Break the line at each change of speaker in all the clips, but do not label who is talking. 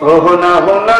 হোনা হোনা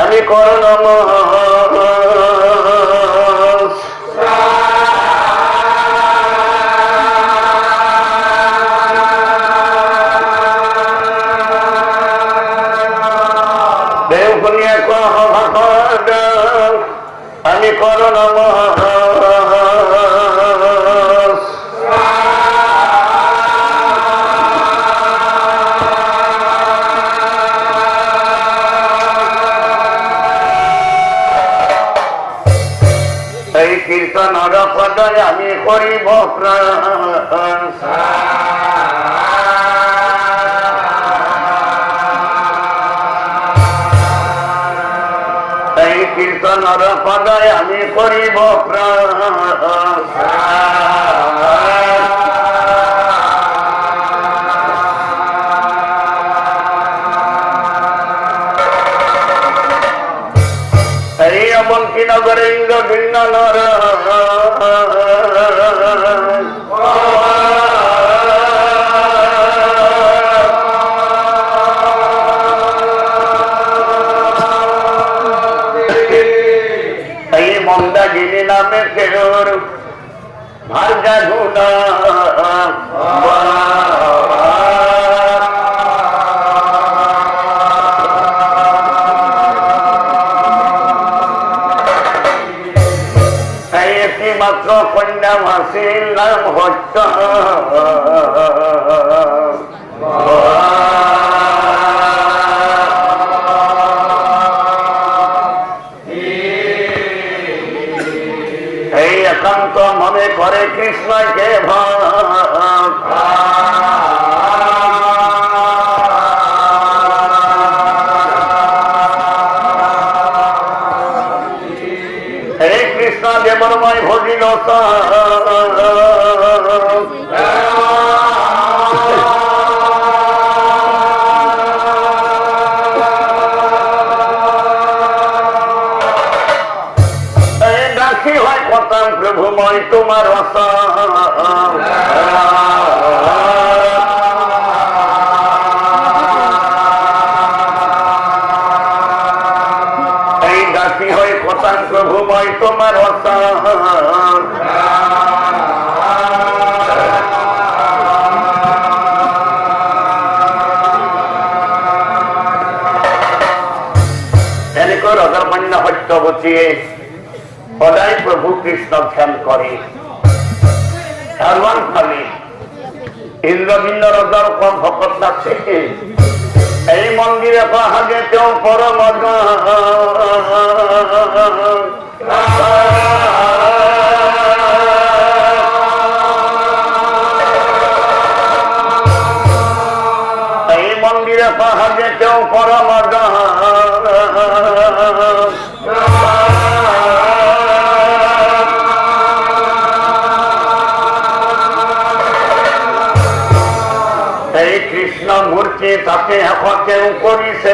আমি করণ দেবনিয়া কহ আমি করণ কীর্তনর পদয় আমি করিব এই কীর্তনর পদয় আমি করিব এই এমনকি নগরে ইন্দ্র ভিন্ন নর এই মন্দাগিনী নামে কেউর ভার্যা গুণা মাত্র কন্যা মাসির নাম হচ্ছ এই একান্ত মনে করে কৃষ্ণকে হে কৃষ্ণ দেবরময় ভজিল ডাকি হয় কথাম প্রভুময় তোমার এই ডাকি হয় প্রভুময় তোমার অসান এনেকৈ ৰজাৰ কন্যা সত্যৱতীয়ে সদায় প্ৰভু কৃষ্ণ ধ্যান কৰে। ধাৰৱান ফালে ইন্দ্ৰবিন্দ ৰজাৰ কম ভকত আছে। এই মন্দিৰে পাহাগে তেওঁ পৰম এই মন্দিৰে পাহাগে তেওঁ পৰম এই কৃষ্ণ মূর্তি তাকে কেউ করিছে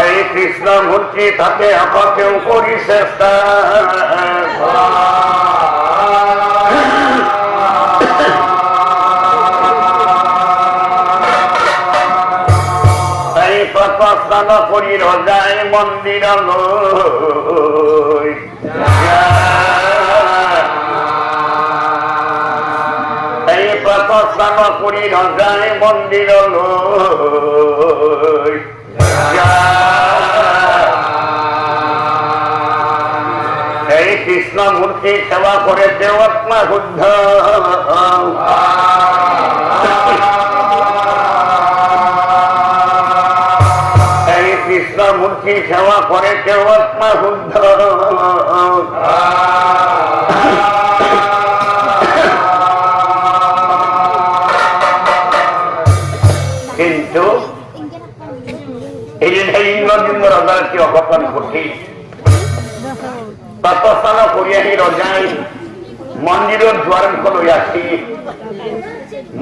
এই কৃষ্ণ মূর্তি তাকে কেউ করিছে স্নান করি রজাই মন্দির এই প্রত স্নান করি রজাই মন্দির এই কৃষ্ণ মূর্তি সেবা করে দেবাত্মা শুদ্ধ কৃষ্ণ মূর্তি সেবা করে কেউ আত্মা শুদ্ধ কিন্তু এই যে ইন্দ্রজিন্দ রজার কি অঘটন ঘটি তৎস্থান করিয়া সেই রজাই মন্দিরের দুয়ার মুখ লই আসি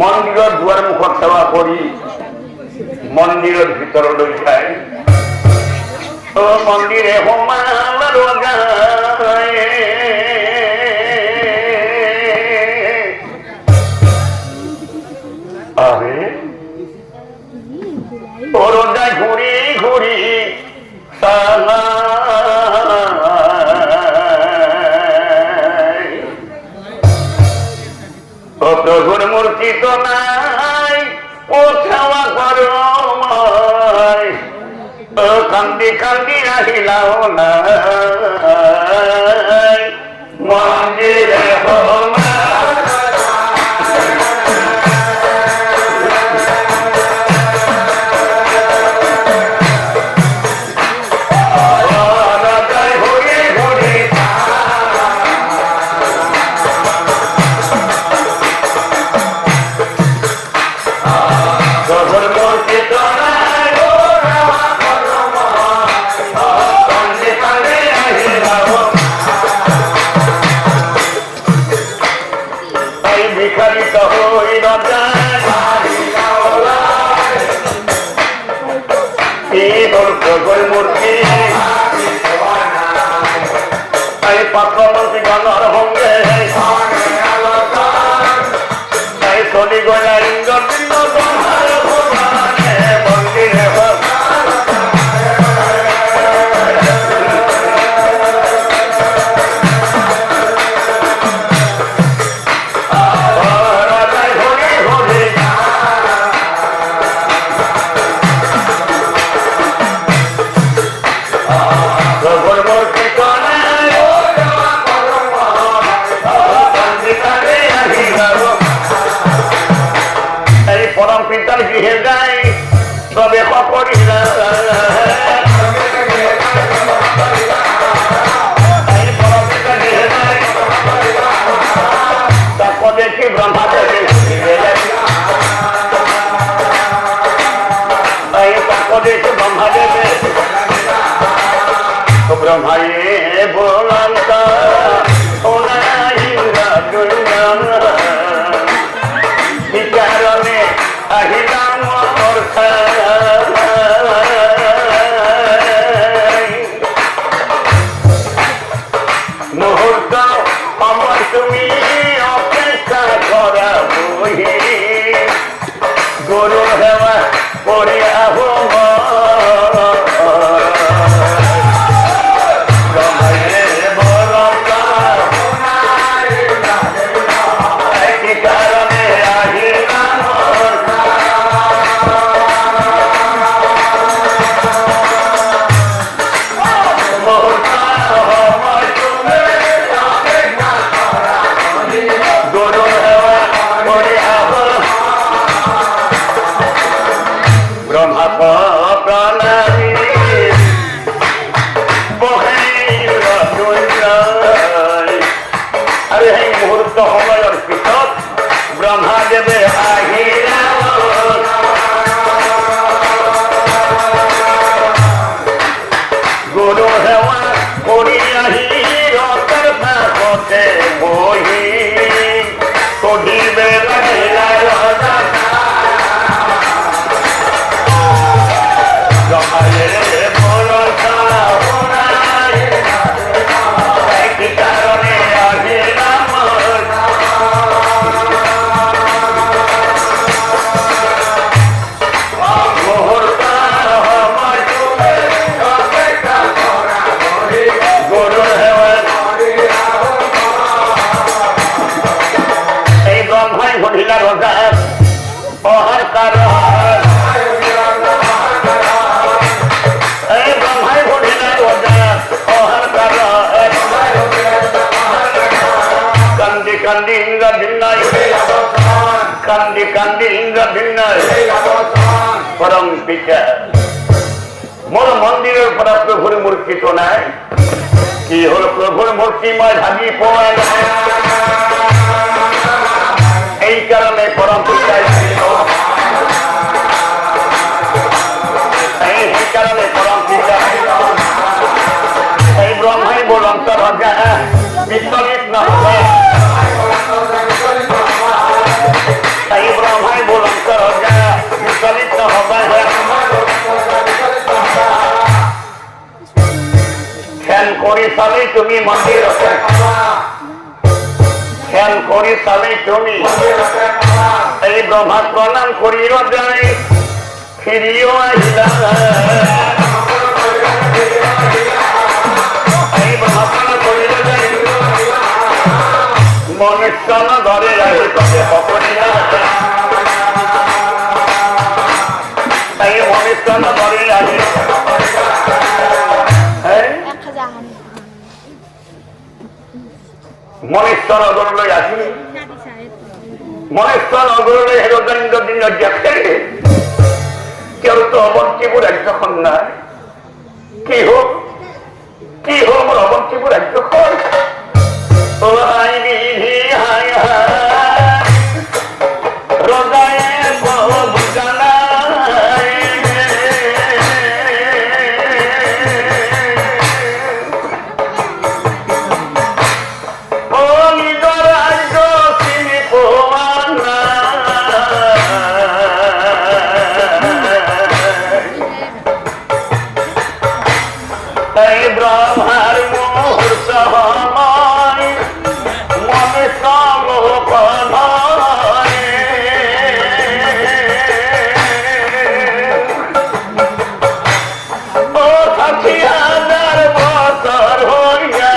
মন্দিরের দুয়ার মুখ সেবা করি মন্দিরের ভিতর লই যায় ও মন্দিরে হোমার রোগায় আরে ও রোজায় ঘুরি ঘুরি সালা ও প্রভুর মূর্তি তো নাই ও খাওয়া করো কান্দি কান্দি আহিলাও না মন্দিরে মূর্তি এই পাত্রমন্ত্রী গণর ভঙ্গে এই শনি গয়া ইন্দ্রবৃন্দ মন্দিরে গৃহে যাই তবে করিলা তারপর দেখি ব্রহ্মাদেবী তারপর দেখি ব্রহ্মাদেবী ব্রহ্মায়ে বলাম কারণে আহিলাম মুহূর্ত আমার তুমি অপেক্ষা করা ব্রহ্মা দেবে আহিরা গুরু হেওয়া করিয়াহি রতর ভাগতে বহি কহিবে লাগিলা রজা জমালে বলতা ওরাই কি কারণে আহিলাম কান্দি ইন্দ্র ভিন্নয় কান্দি ইন্দ্র ভিন্নয় পরম পিতা মোর মন্দিরের পর প্রভুর মূর্তি তো নাই কি হল প্রভুর মূর্তিময় ভাবি পয় এই কারণে পরম পিতা এই কারণে পরম পিতা এই ব্রহ্মাই বলন্ত রাজা বিচলিত না হবে এই ব্রহ্মাই বলন্ত রাজা বিচলিত না হবে ধ্যান করি সালে তুমি মন্দির ধ্যান করি সালে তুমি এই ব্রহ্মা প্রণাম করিল যাই ফিরিও আহিলা এই ব্রহ্মা প্রণাম করিল যাই মনুষ্য ধরে রাখি তবে অপরিণা এই মনুষ্য ধরে রাখি মনেশ্বর অগরলৈ আসি মনেশ্বর অগরলৈ হেরোদণ্ড দিন দেখে কেউ তো অবন্তীপুর রাজ্যখন নাই কি হোক মোর অবন্তীপুর রাজ্যখন ও হাই বিধি হাই হৃদয়ে বুঝানা ব্রহ্মার মুহূর্ত মনে সলোক ও 60,000 বছর হইয়া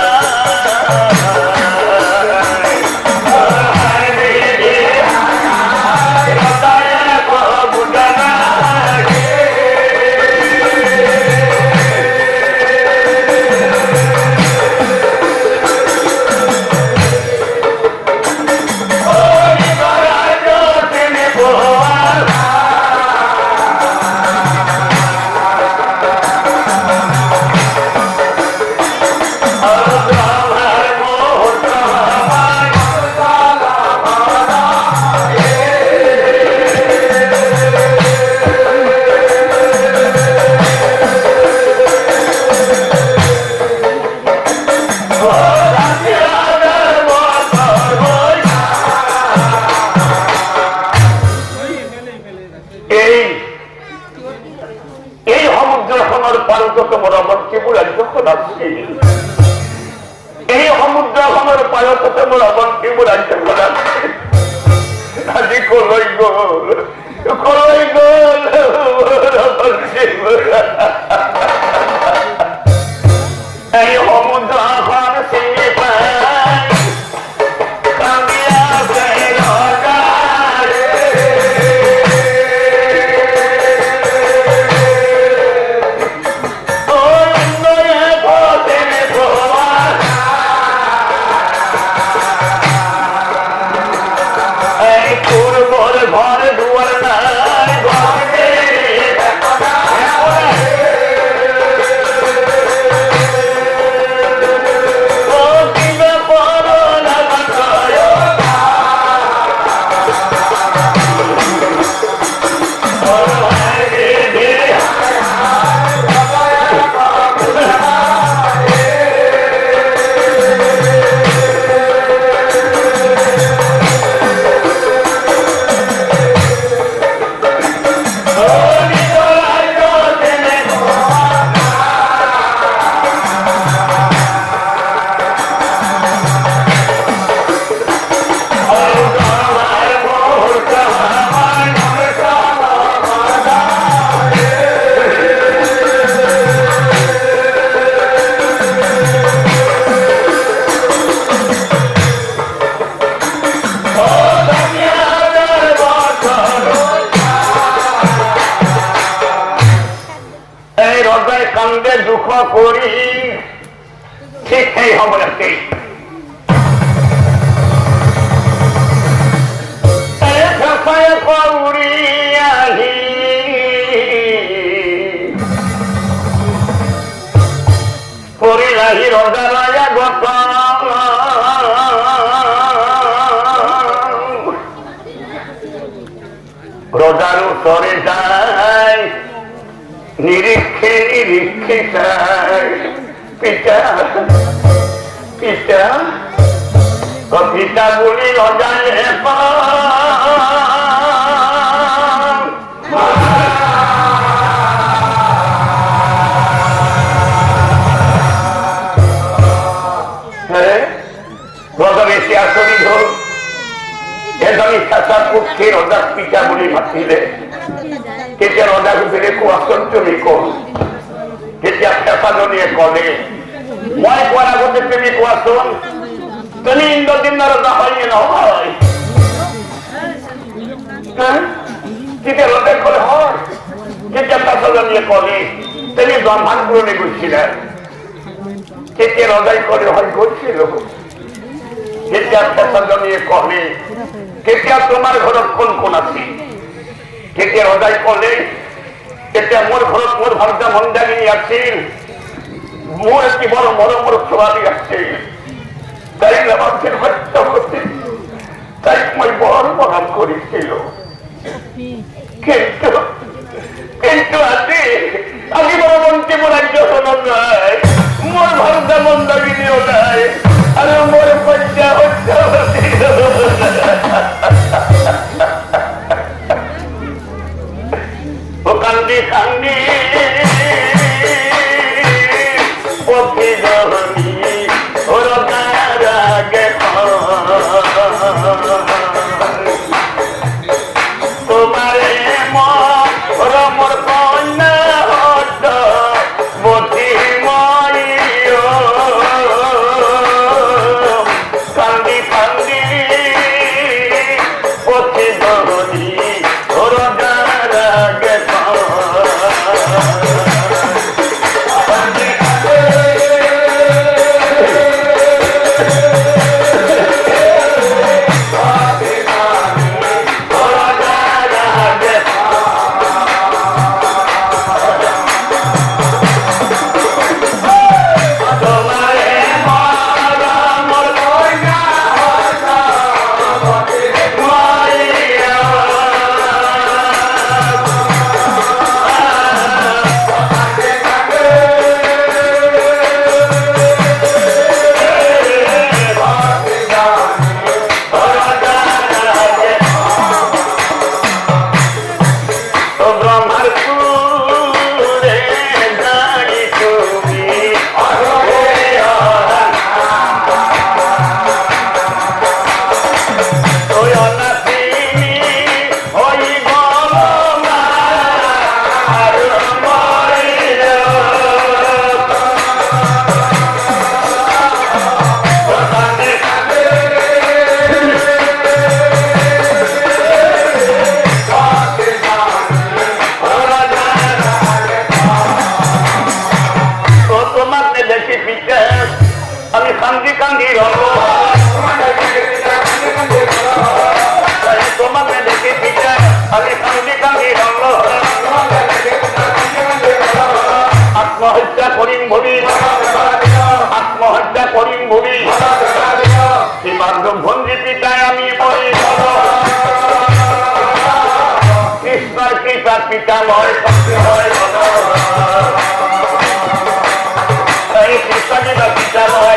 এই সমুদ্রখনৰ পাৰতে মোৰ অৱন্তীপুৰ ৰাজ্যখন আছে আজি কলৈ গল এই সমুদ্ৰখন চিনি পাই কান্দিয়া ঘর দুয়ার নাই যে দুঃখ করি ঠিক সেই সময়তেই উড়িয়াহি করিলাহি রজারায়া গত রোজার উত্তরে যায় নিরীক্ষে নিরীক্ষে যায় পিতা পিতা পিতা বলি রজায় রজা বেশি আসরি ধর এজনী চাচার পক্ষে রজার পিতা বলি মাতিলে কেতিয়া ৰজাক ফেলে কোৱাচোন তুমি কোন কেতিয়া পেছাজনীয়ে কলে মই কোৱাৰ আগতে তুমি কোৱাচোন তুমি ইন্দ্ৰজিন্দ ৰজা হয়নে নহয় কেতিয়া ৰজাই কলে হয় কেতিয়া পেছাজনীয়ে কলে তুমি ব্ৰহ্মাণ্ডপুৰলৈ গৈছিলা কেতিয়া ৰজাই কলে হয় গৈছিল কেতিয়া পেছাজনীয়ে কলে কেতিয়া তোমাৰ ঘৰত কোন কোন আছিল কেতিয়া রজাই কলে কেতিয়া মোর ঘরত মোর ভারদা মন্দাগিনী আছিল মোর একটি বড় মরমর ছোয়ালি আছিল তাই আমাদের হত্যা হতে তাই মই বড় মরম করেছিল কিন্তু কিন্তু আজি আমি বড় মন্ত্রী মোর একজন নাই মোর ভারদা মন্দাগিনীও নাই আর মোর পঞ্চা হত্যা হচ্ছিল কান্দি কান্দি পথি জহনি রজার আগে তোমারে মোর কন্যা হত বধি মই কান্দি কান্দি পথি জহনি রজার আগে আত্মহত্যা করিম ভবি আত্মহত্যা করিম ভবি ভঞ্জি পিতায় আমি বলি কৃষ্ণর কৃপা পিতাময় পিতাময়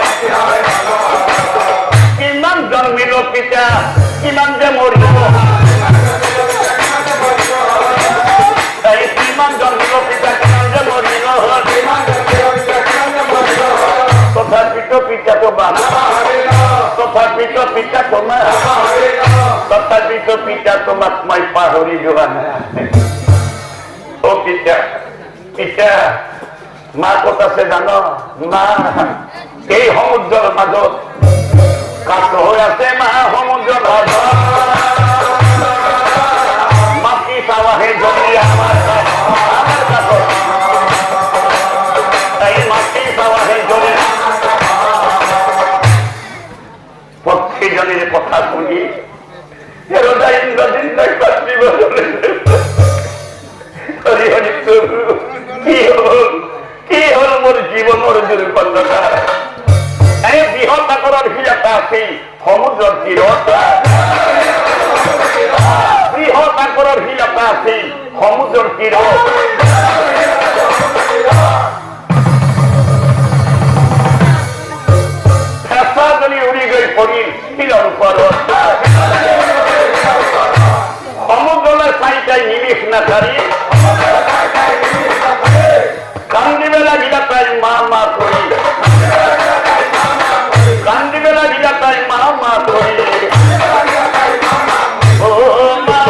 কিমান জন্মিল পিতা কিমান যে মরিল কিমান জন্মিল পিতা কিমান যে মরিল তথাপিতো পিতা তো বাবা তথাপিতো পিতা তোমার তথাপিতো পিতা তোমাক মই পাহৰি যোৱা নাই ও পিতা পিতা মা ক'ত আছে জানো মা এই সমুদ্ৰৰ মাজত কাঠ হৈ আছে মা সমুদ্ৰৰ মাজত মাটি চাৱাহে জমি আমাৰ কাষত দিন কাটলি বলে কি হল মোর জীবন মোর দুর্গন্ধটা এই বৃহত্তা করার হিলাটা আছে সমুদ্রের তীরতা বৃহত্তা করার হিলাটা আছে সমুদ্রের তীর ফেসাদনি উড়ি গই পড়িল তীরের উপর সমুদ্রের সাইটাই নিমিষ না ছাড়ি কান্দিবেলা গিলাটাই মা মা করি কান্দিবেলা গিলাটাই মা মা করি ও মা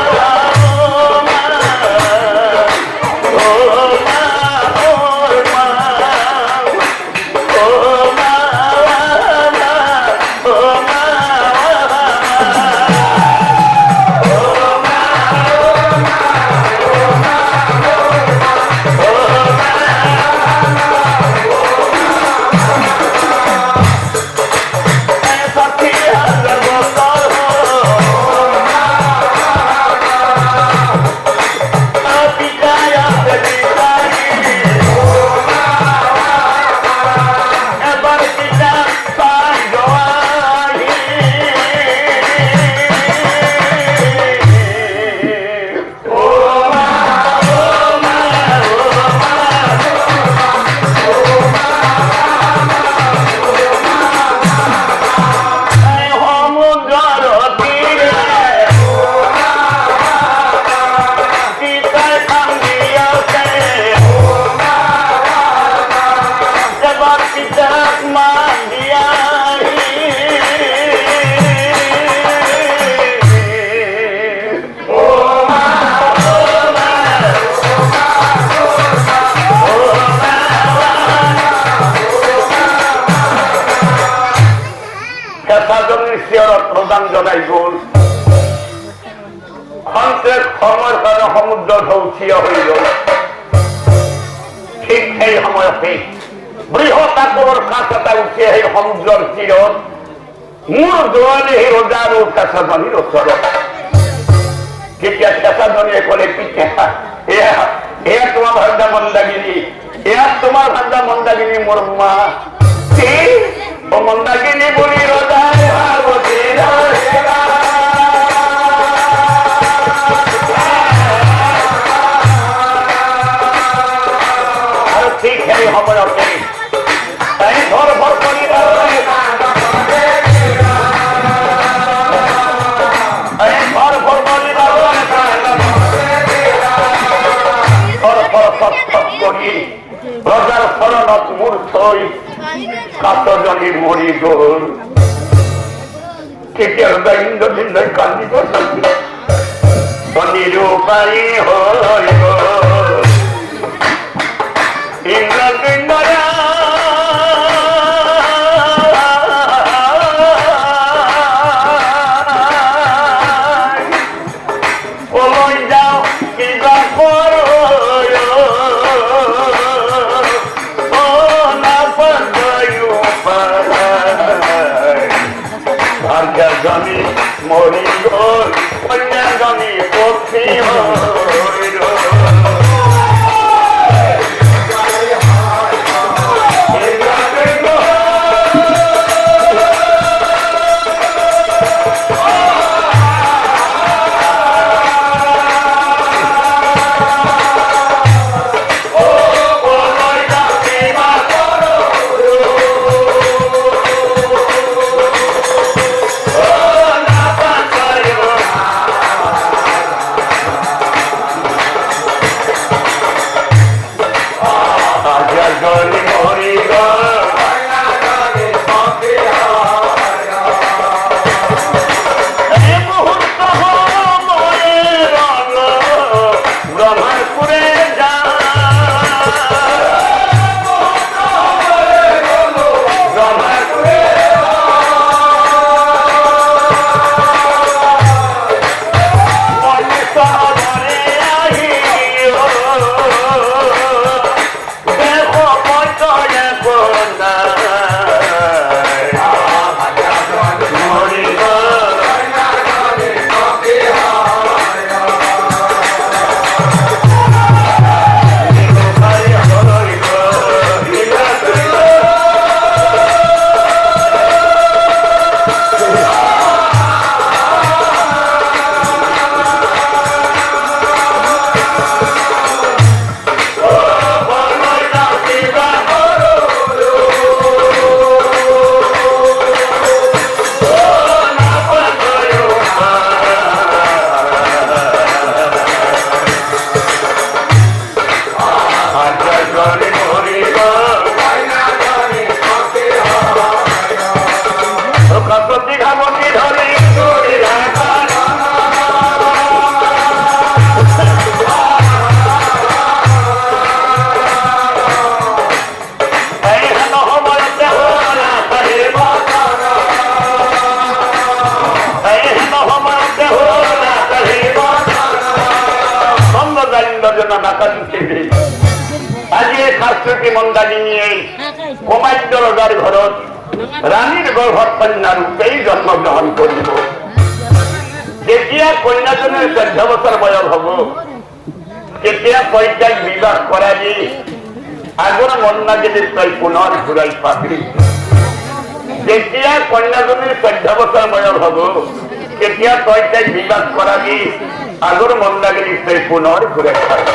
প্রদান জনাই গোল ক্ষন্ত্রের সময় কারণে সমুদ্র ঢৌচিয়া হইল ঠিক সেই সময়তে বৃহৎ আকবর কাঁচাটা উঠিয়ে সেই সমুদ্রের তীরত মূর দোয়ালে সেই রোজার ও পেশাধনীর ওচৰত যেতিয়া পেশাধনীয়ে কলে পিঠা এয়া তোমাৰ ভাণ্ডা মন্দাগিনী এয়া তোমাৰ ভাণ্ডা মন্দাগিনী মোৰ মা ও মন্দাগিনী বুলি ৰজাই ঠিক সেই সময়তে ঘৰ ভৰ কৰি ঘৰ ভৰ কৰি ৰজাৰ শৰণত মূৰ থৈ কাতজনী মৰি গল কেতিয়া ইন্দ্ৰদিন কান্দিব নিৰূপায়ী হৈ গল ইন্দ্ৰদিন ওলাই যাও কিবা কৰো ভাগ্যজনী মৰি গল কন্যাজনী পক্ষী হৈ না নাকা দিতে আজি শাস্ত্রটি মন্দানি নিয়ে কমাইদ্য রোজার ঘরত রানীর গর্ভত কন্যা রূপেই জন্মগ্রহণ করিব। যেতিয়া কন্যাজনের 14 বছর বয়স হব তেতিয়া পৈত্যাগ বিবাহ করাবি আগর মন্না যদি তাই পুনর ঘুরাই পাবি। যেতিয়া কন্যাজনের 14 বছর বয়স হব তেতিয়া পৈত্যাগ বিবাহ করাবি আগর মন্না যদি তাই পুনর ঘুরাই পাবি।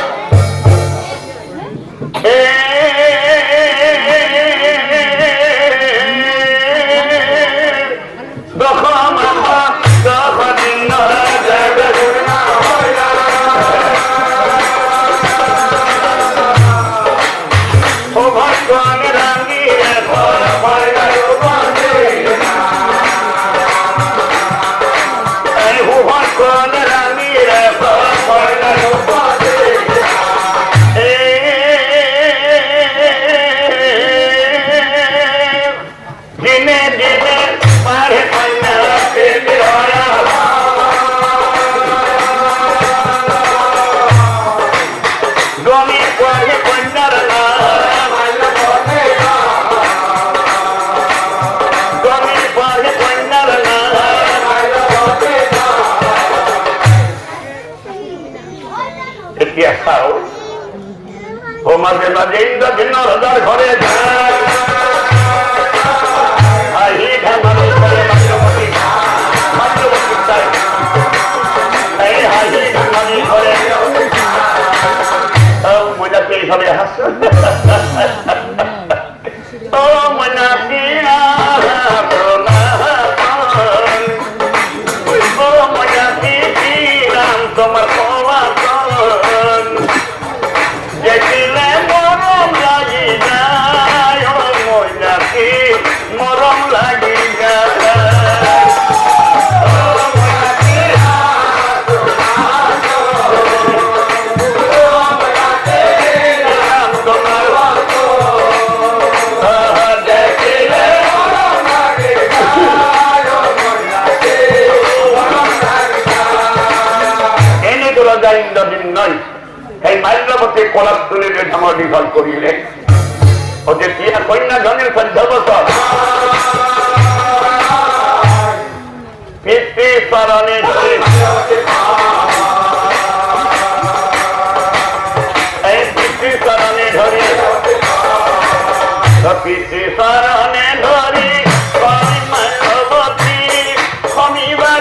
মাঝে মাঝে ইন্দ্রজিন্ন রোজার ঘরে এইভাবে হাস তোমার মরম লাগি এনে তো রাজা ইন্দ্রদিন নয় এই মাল্যবতী কলাপ তুলে আমার দীঘল করিলেন ওদের বিয়া কন্যা জনের 14 বছর পিতৃ চরণে এই পিতৃ চরণে ধরি পিতৃ চরণে ধরি মাল্যবতী ক্ষমিবা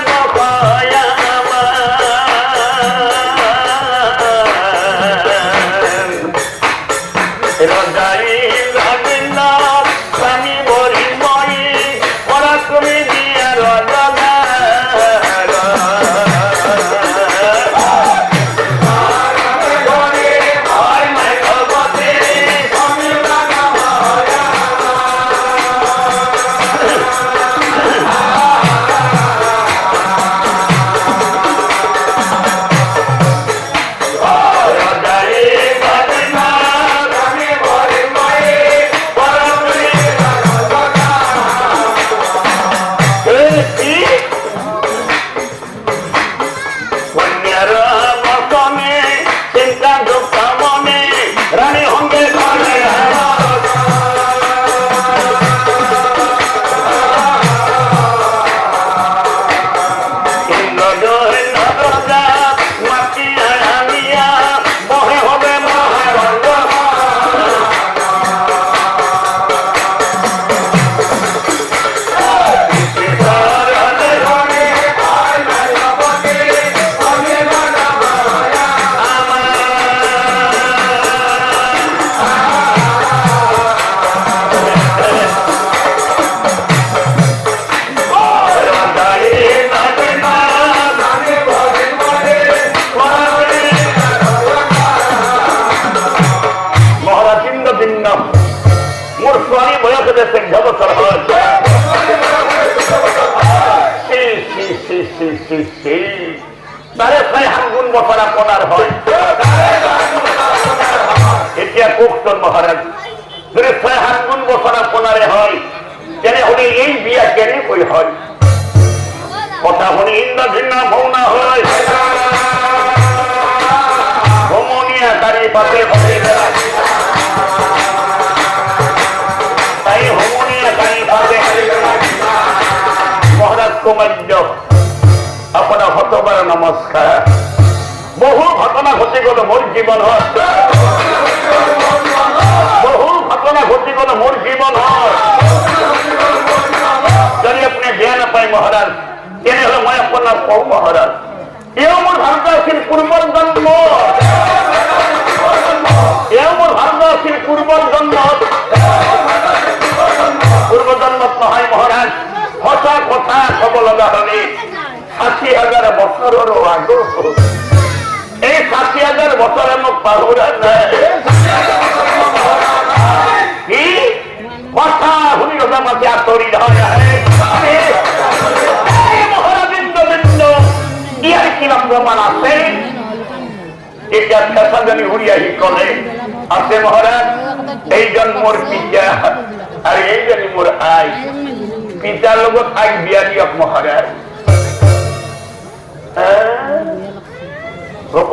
তারে 6 গুণ বছর আপনার হয় এতিয়া কোকজন মহারাজ যদি 6 গুণ বছর আপনারে হয় তেনেহলে এই বিয়া কেনে কই হয় কথা শুনি ইন্দ্র ভিন্ন ভৌনা হয় ভ্রমণীয়া তার নমস্কার। বহু ঘটনা ঘটে গেল মোর জীবন, বহু ঘটনা ঘটে গেল মোর জীবন। যদি আপনি বিয়া না পাই মহারাজ, কেন হলো মই আপনার কৌ মহারাজ, এও মোর ভারত আছিল পূর্বর জন্ম, এও মোর ভারত আছিল পূর্বর জন্ম, পূর্বজন্মত নহয় মহারাজ। সঁচা কথা কব লগা হলে 60,000 বছৰৰ আগত, এই 60,000 বছৰে মোক পাহৰা নাই। কি কথা শুনি ৰজা মাতি আঁতৰি মহাৰাজেন্দ্ৰবৃন্দ, ইয়াৰ কিবা প্ৰমাণ আছে? এতিয়া ফেচাজনী উৰি আহি কলে, আছে মহাৰাজ, এইজন মোৰ পিতা আৰু এইজনী মোৰ আই। পিতাৰ লগত আইক বিয়া দিয়ক মহাৰাজ।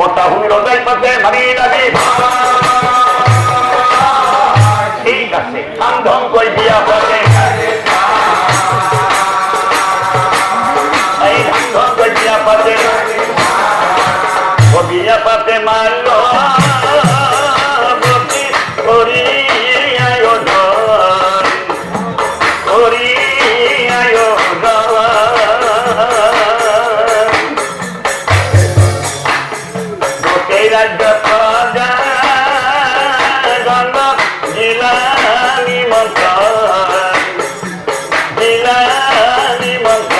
কথা শুনি ৰজাই পাতে মাৰি লাগি, ঠিক আছে কাম ধম কৈ বিয়া পাতে, এই ধাম ধম কৈ বিয়া পাতে, বিয়া পাতে মারল করি রাজ্য প্রজা গণ জিলানি মন্ত্র, জিলানি মন্ত্র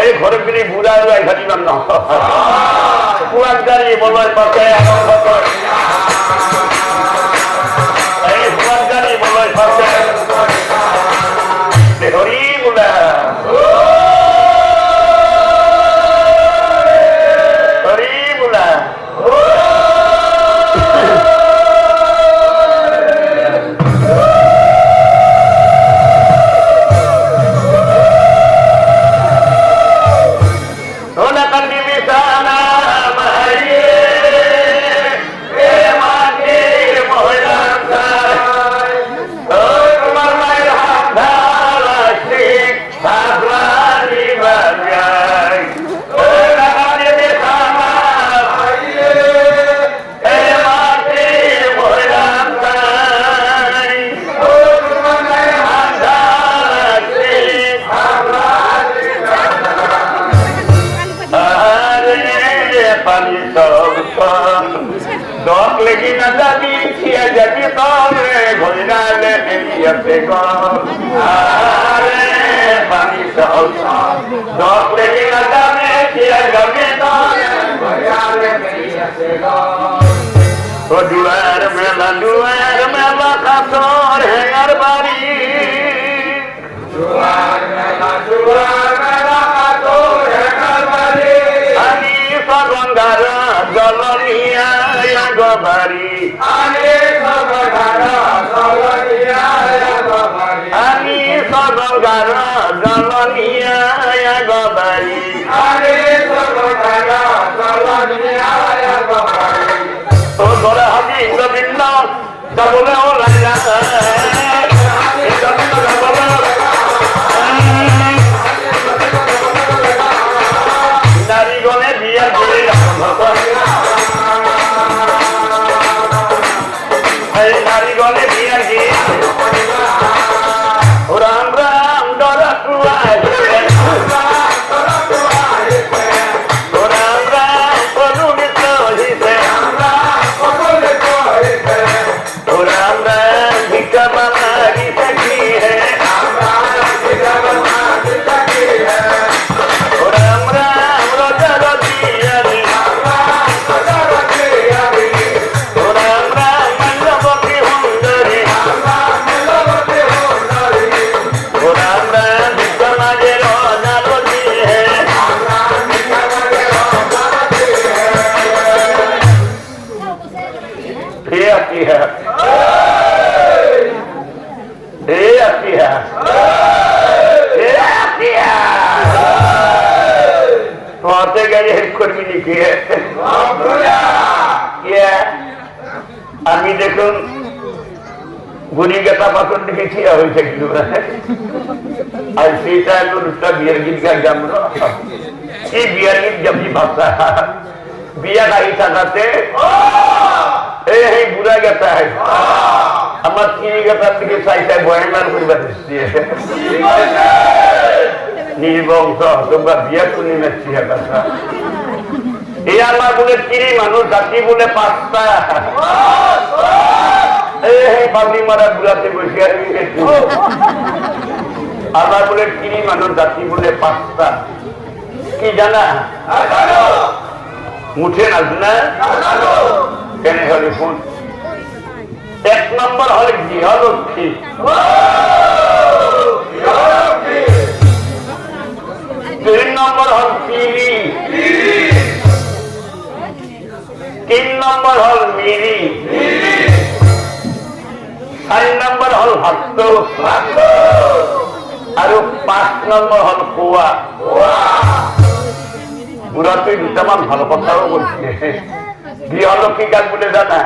এই ঘরে ফিরে বুড়া ঘাটিলাম না পুরান গাড়ি বলয় পাশে এই পুরান গাড়ি বলয় পাশে হরি বুড়া হরি বুড়া lagi nadami dia jadi tore goinale dia tegong are pani sausa dok lagi nadami dia jadi tore goinale dia tegong. Duar melan duar গবারি আমি সগগার জলনিয়া গবারি তো ধরে হাজি গোবিন্দ বলে ও লাইলা নারীগণে বিয়া দিয়ে নারীগণে বিয়া দিয়ে রাম রাম ডরা রাম রাম করুণিত হিসে राम राम भिक्षा मांगी सकी है राम राम रोजा रोजियारी राम राम मल्लवती हुंडरी राम राम भिक्षा मांगे रोजा रोजी है आती है তোমাতে গাড়ি হেল্প করবি নাকি আমি দেখুন গুড়ি গেতা পাথর দেখেছি হয়েছে কিন্তু আর সেইটা একটা বিয়ের গীত গাইলাম এই বিয়ের গীত যেমনি ভাষা বিয়া গাড়ি থাকাতে এই বুড়া গেতা হয় আমার চিনি গেতার দিকে চাইতে বয়ান করিবার দিচ্ছি নির্বংশ তোমরা বিয়া শুনি নাচ্ছি কথা এই আমার বলে চিনি মানুষ জাতি বলে 5টা এই পাবলি মারা বুড়াতে বসে আমার বলে চিনি মানুষ জাতি বলে 5টা কি জানা মুঠে নাচ না কেন হলে ফোন 1 নম্বর হলে গৃহলক্ষ্মী 2 নম্বর হল পিলি 3 নম্বর হল মিরি 4 নম্বর হল ভক্ত আর 5 নম্বর হল কুয়া বুড়া তুই দুটামান ভালো কথাও বলছে গৃহলক্ষ্মী কাজ বলে জানা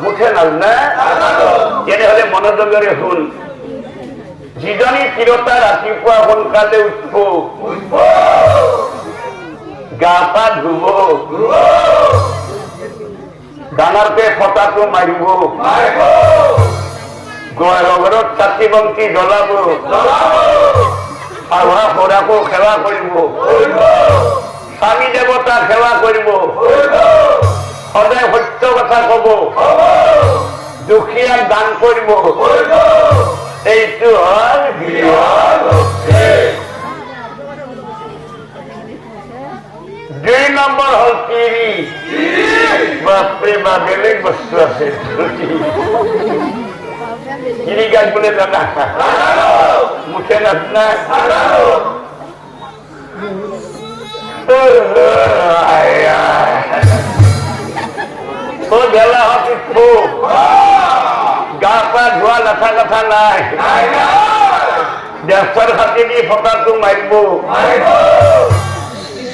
মুখে নাল না এনে হলে মনোযোগের শুন যিজনী তিরতা রাতিপুৱা সোনকালে উঠব গা পা ধুব গানাতে ফটাটো মাৰিব ঘৰত চাকি বন্তি জ্বলাব আভা সৰাকো সেৱা কৰিব স্বামী দেৱতা সেৱা কৰিব সদায় সত্য কথা কব দুখীয়াক দান কৰিব এইটো হল গৃহলক্ষ্মী 2 নম্বৰ হল কিৰি বাপৰে বা বেলেগ বস্তু আছে কিরি গাছ বলে জানা মুখে নাচ না ও বেলা হচ্ছে গা পা ধোয়া লেখা কথা নাই দেশের হাতে দিয়ে ফটাটো মারিব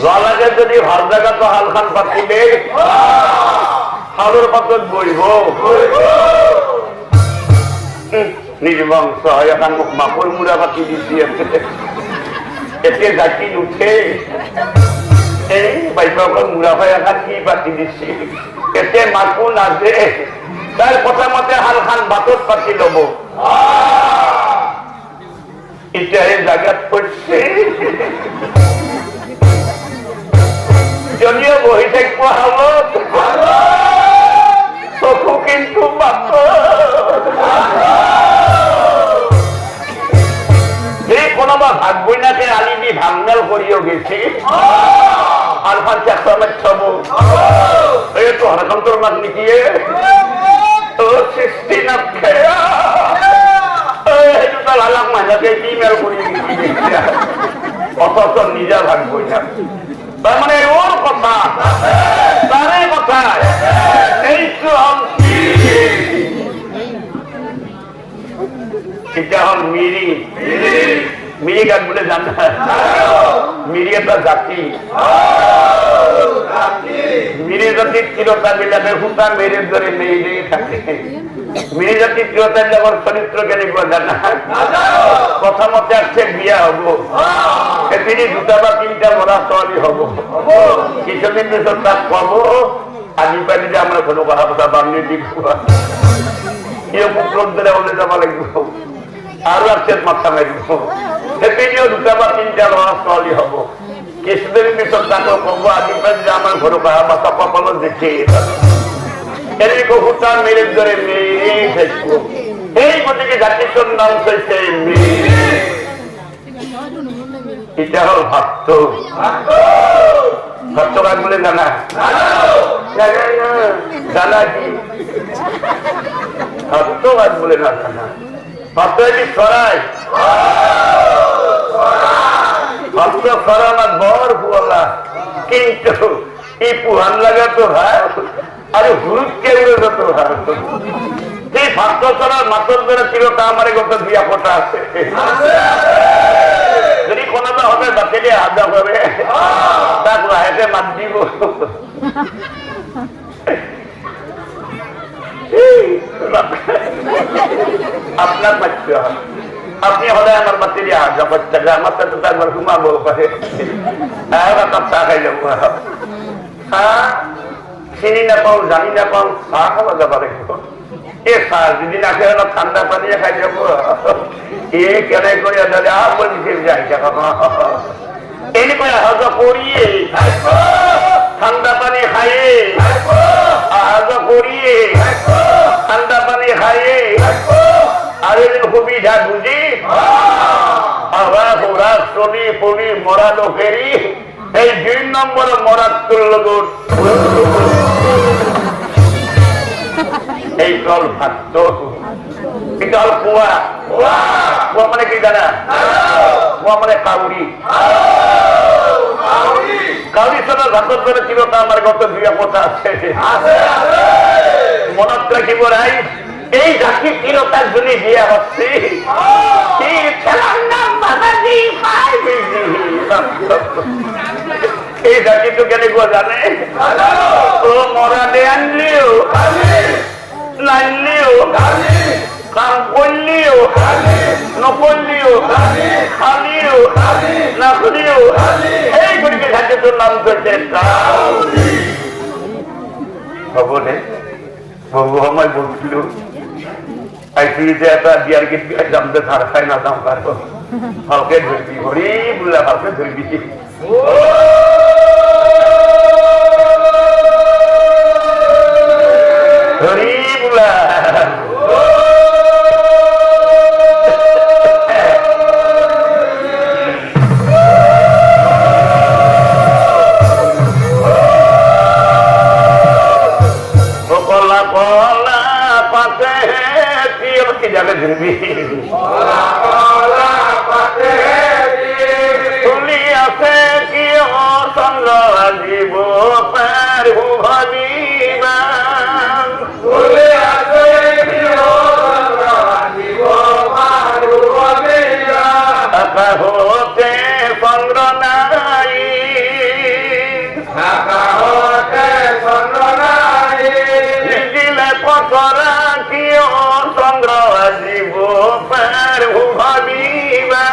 লালাকে যদি ভাল জায়গাতো হাল খান পাতিলে হালের পাতত বইব নির্বংশ এখন মোক মাকৰ মুৰা পাতি দিছি এতিয়া জাতি নুঠে এই বাইকৰ মুৰা ভাই এখন কি পাতি দিছি এতিয়া মাকো নাচে তার প্ৰথমতে হাল খান বাটত পাতি লব এতিয়া এই জাগাত পড়ছে যদিও বহি থাকিব হালত চকু কিন্তু বাট এই কোনোবা ভাগ বইনাকে আলিবি ভাঙমেল করিও গেছি আর পাঁচ একসময় ছব এই তো হরকন্তর মাত নিকিয়ে ও সৃষ্টি না খেয়া এইটা লালাক মাঝাকে ইমেল করি অথচ নিজা ভাগ বইনা তার মানে ওর কথা তারে কথা এই তো এটা হল মিরি। মিরি গাছ বলে জান না, মিরি একটা জাতি। মিরি জাতির চিরতা বিলাতে হুতা মেরে ধরে মেয়ে থাকে। মিরি জাতির চিরতা যখন চরিত্র জ্ঞানী জান না, কথা মতে আসছে বিয়া হবো, তিনি দুটা বা তিনটা মরা সওয়ালি হব। কিছুদিন পিছত তাক পাব আজি পাই যে আমরা কোনো কথা কথা বান্ধি দিব পুত্র ধরে ওলে যাব লাগিব আৰু আছে মাথা মাৰিব। সেইপিনিও দুটা বা তিনটা লৰা ছোৱালী হব। কিছুদিন পিছত তাকে কব আজি পাই যে আমাৰ ঘৰৰ কথা বাতা কপালত দেখি এনেকৈ সূতা মেৰিৰ দৰে মেৰি থাকিব। সেই গতিকে জাতিটোৰ নাম হৈছে মেৰি। এটা হল ভক্ত। ভক্ত কাক বলে জানা? জানা কি ভক্ত কাক বলে না জানা? ভক্ত কি ছড়াই? ভক্ত ছড়ানোর বর ফুয়ালা, কিন্তু এই পুহান লাগা তো ভাই আর হুরুদ কেউ তো ভাই। সেই ভক্ত ছড়ার মাতর ধরে চিরতা আমার গত বিয়া ফোটা আছে। যদি কোনোটা হবে বাতিলে হাজা করে তাক রাহেতে মাত দিব। আপনার বাচ্চা আপনি হলে আমার বাতিলে হাজা বাচ্চা আমার সাথে একবার ঘুমাবো পারে চা খাই যাবো। চিনি না পাও জানি না পাও চা খাওয়া যাবার এ চা যদি না খেয়ে ঠান্ডা পানি খাই যাবো। এ কেন করে আর বলছে যাই এনেকৈ আহা যোৱা কৰিয়ে ঠাণ্ডা পানী খায়ে আহা যোৱা কৰিয়ে ঠাণ্ডা পানী খায়ে আৰু এদিন সুবিধা বুজি আহা ফুৰা চলি পৰি মৰা লোকেৰি এই ২ নম্বৰ মৰাটোৰ লগত এই কল ভাত এটা হল কুয়া। কুয়া মানে কি জানা? কুয়া মানে কাউরি। কাউরি সঙ্গে ভাতর করে চিরতা আমার গত দুইয়া কথা আছে মনত রাখিব রাই। এই জাতি চিরতার জন্য বিয়া হচ্ছে এই জাতি তো কেন গো জানে ও মরাদে আনলিও নাইলেও কাম করলেও নকরলেও খালিও না খুলিও এই গরিকে খাদ্য তোর নাম করছে খবরে বহু সময় বলছিল আইসিতে একটা বিয়ার গীত জামতে ধার খায় না দাম পারবো হালকে ধরবি হরি বুলা হালকে ধরবি হরি বুলা যাবে ধরবি তুলি আছে কি চন্দ্র জীব পার ভাবিবা হতে চন্দ্র নাই দিলে পথরা কিয় চন্দ্র জীব পার ভাবিবা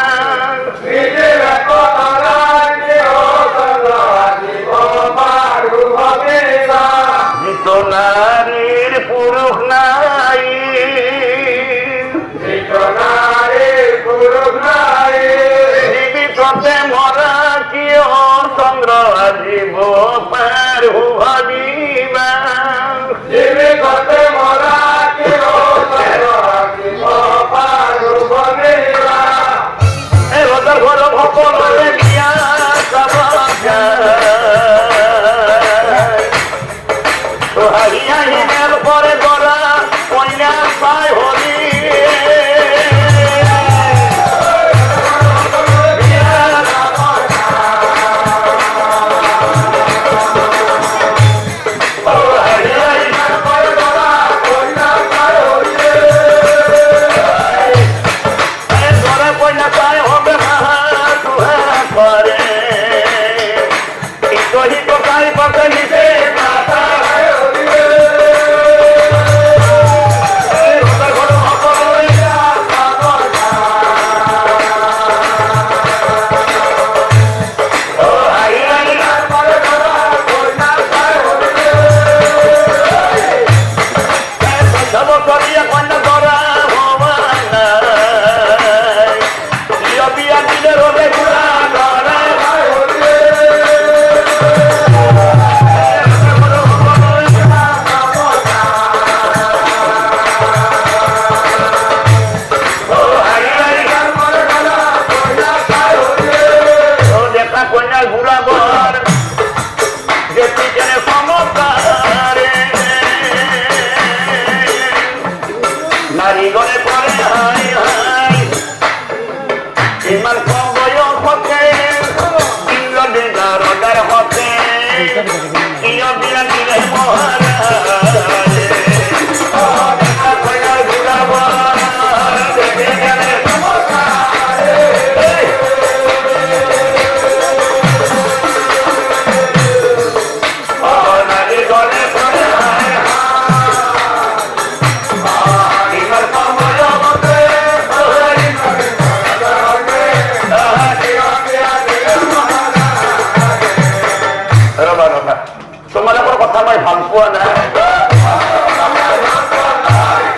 নারী গলে পরে হাই হাই ইমান কম বয়স হতে রোজার হতে ইয় বিয়া দিলে তোমার আমার কথা নয় ভাল পোৱা নাই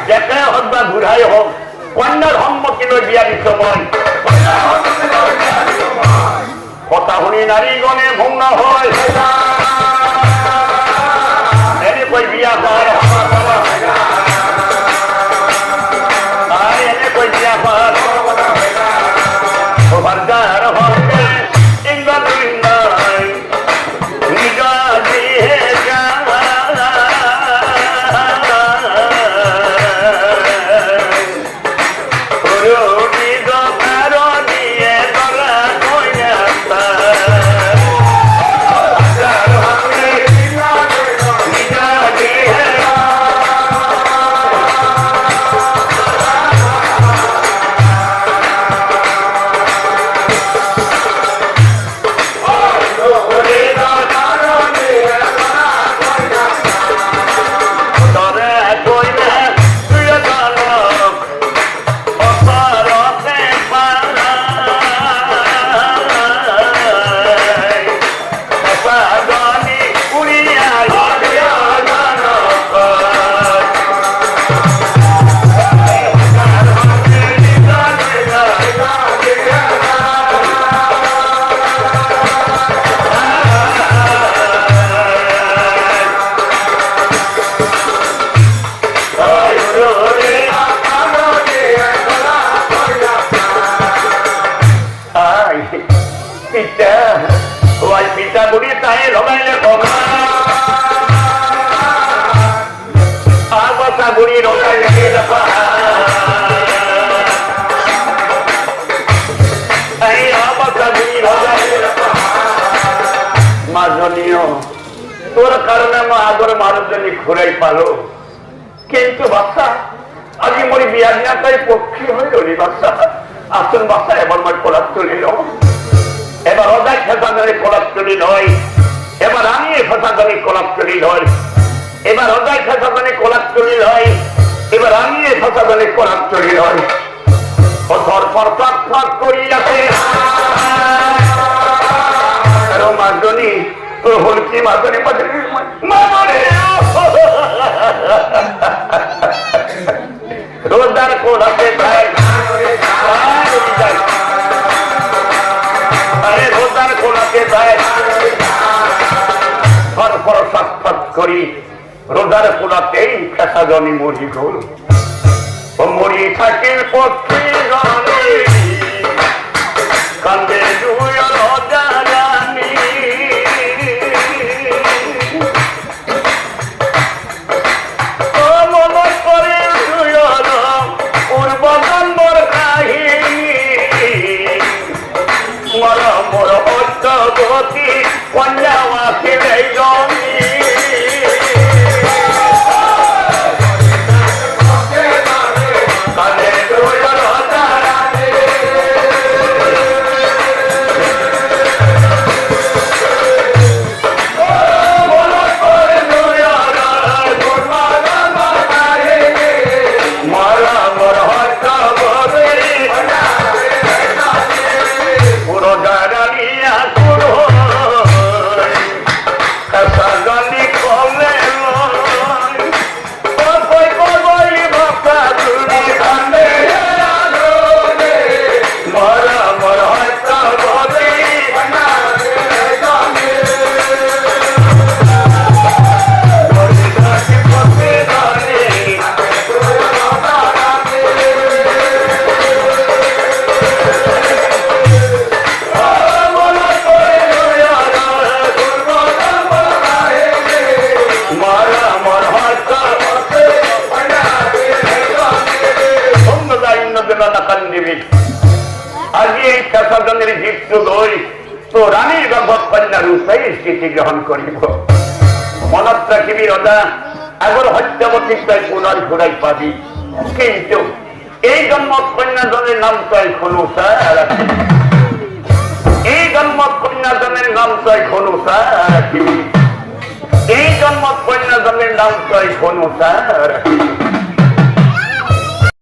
যেতে হোক বা বুঢ়াই হোক কন্যাৰ সন্মুখীলৈ বিয়া দিছো মই কথা শুনি নাৰীগণে ভগ্ন হয় এনেকৈ বিয়া হয় এনেকৈ বিয়া হয় যাৰ হতে পিতা বুড়ি তাই লগাইলে আগতা বুড়ি লগাইলে মাজনীয় তোর কারণে মা আগর মানুষজনী ঘুরাই পালো কিন্তু বাচ্চা আজি মরি বিয়া দিয়া তাই পক্ষী হয়ে রলি বাচ্চা আসুন বাচ্চা এবার মই কোলাপ তুলিল এবার অদায় ফেসাদারি কোলাপ তুলি নয় এবার আমি ফেসাদারি কোলাপ তুলি নয় এবার অদায় ফেসাদারি কোলাপ তুলি নয় এবার আমি ফেসাদারি কোলাপ তুলি নয় পথর পর তৎপর করিয়াছে মাজনী তোর হলকি মাজনী রোজার কোলাপে যায় রোজার কোলাপে যায় পর সাক্ষাৎ করি রোজার কোলাতেই ফেসাদনি মরি গোল ও মরি থাকে পক্ষী গণে কান্দে দুয় রোজা রানী ও মনে করে দুয় পূর্ব জন্মর কাহিনী মর মোর অদ্যগতি কন্যা ফিরে জমি চাই স্থিতি গ্রহণ করিব মনত রাখিবি রজা আগর হত্যাবতী তাই পুনর ঘুরাই পাবি কিন্তু এই জন্ম কন্যাজনের নাম তাই খনুসা এই জন্ম কন্যাজনের নাম তাই খনুসা রাখিবি এই জন্ম কন্যাজনের নাম তাই খনুসা রাখিবি